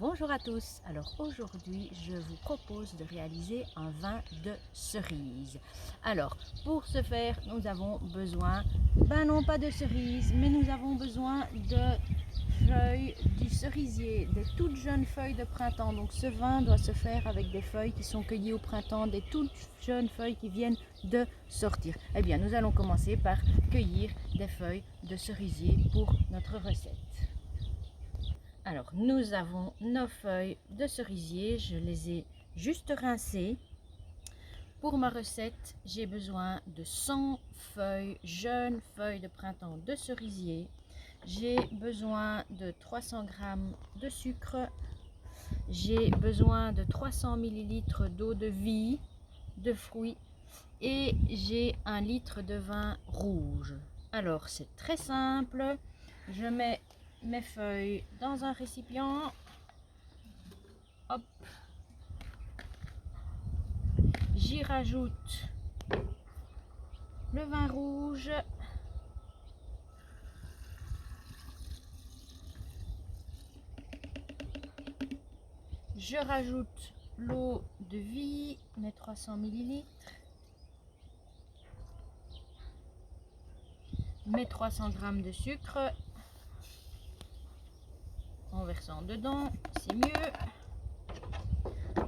Bonjour à tous, alors aujourd'hui je vous propose de réaliser un vin de cerise. Alors pour ce faire nous avons besoin, non pas de cerises, mais nous avons besoin de feuilles du cerisier, des toutes jeunes feuilles de printemps. Donc ce vin doit se faire avec des feuilles qui sont cueillies au printemps, des toutes jeunes feuilles qui viennent de sortir. Eh bien nous allons commencer par cueillir des feuilles de cerisier pour notre recette. Alors, nous avons nos feuilles de cerisier, je les ai juste rincées. Pour ma recette, j'ai besoin de 100 feuilles, jeunes feuilles de printemps de cerisier. J'ai besoin de 300 g de sucre. J'ai besoin de 300 ml d'eau de vie, de fruits. Et j'ai 1 litre de vin rouge. Alors, c'est très simple. Je mets mes feuilles dans un récipient. Hop. J'y rajoute le vin rouge. Je rajoute l'eau de vie, mes 300 ml. Mes 300 g de sucre. En versant dedans, c'est mieux.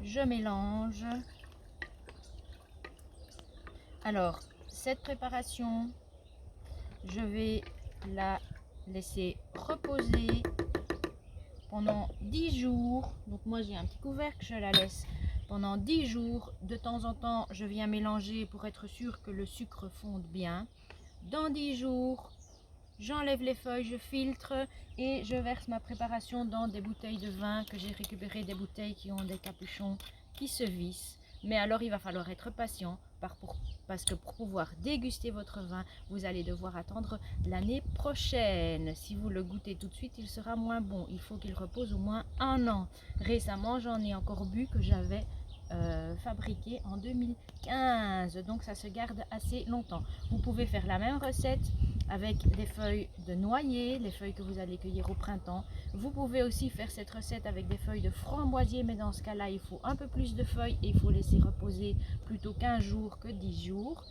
Je mélange. Alors, cette préparation, je vais la laisser reposer pendant 10 jours. Donc moi j'ai un petit couvercle, je la laisse pendant 10 jours. De temps en temps, je viens mélanger pour être sûr que le sucre fonde bien. Dans 10 jours, j'enlève les feuilles, je filtre et je verse ma préparation dans des bouteilles de vin que j'ai récupéré, des bouteilles qui ont des capuchons qui se vissent. Mais alors il va falloir être patient parce que pour pouvoir déguster votre vin, vous allez devoir attendre l'année prochaine. Si vous le goûtez tout de suite, il sera moins bon. Il faut qu'il repose au moins 1 an. Récemment, j'en ai encore bu que j'avais fabriqué en 2015, donc ça se garde assez longtemps. Vous pouvez faire la même recette avec des feuilles de noyer, les feuilles que vous allez cueillir au printemps. Vous pouvez aussi faire cette recette avec des feuilles de framboisier, mais dans ce cas là il faut un peu plus de feuilles et il faut laisser reposer plutôt 15 jours que 10 jours.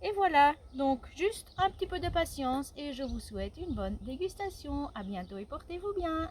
Et voilà, donc juste un petit peu de patience et je vous souhaite une bonne dégustation. À bientôt et portez-vous bien.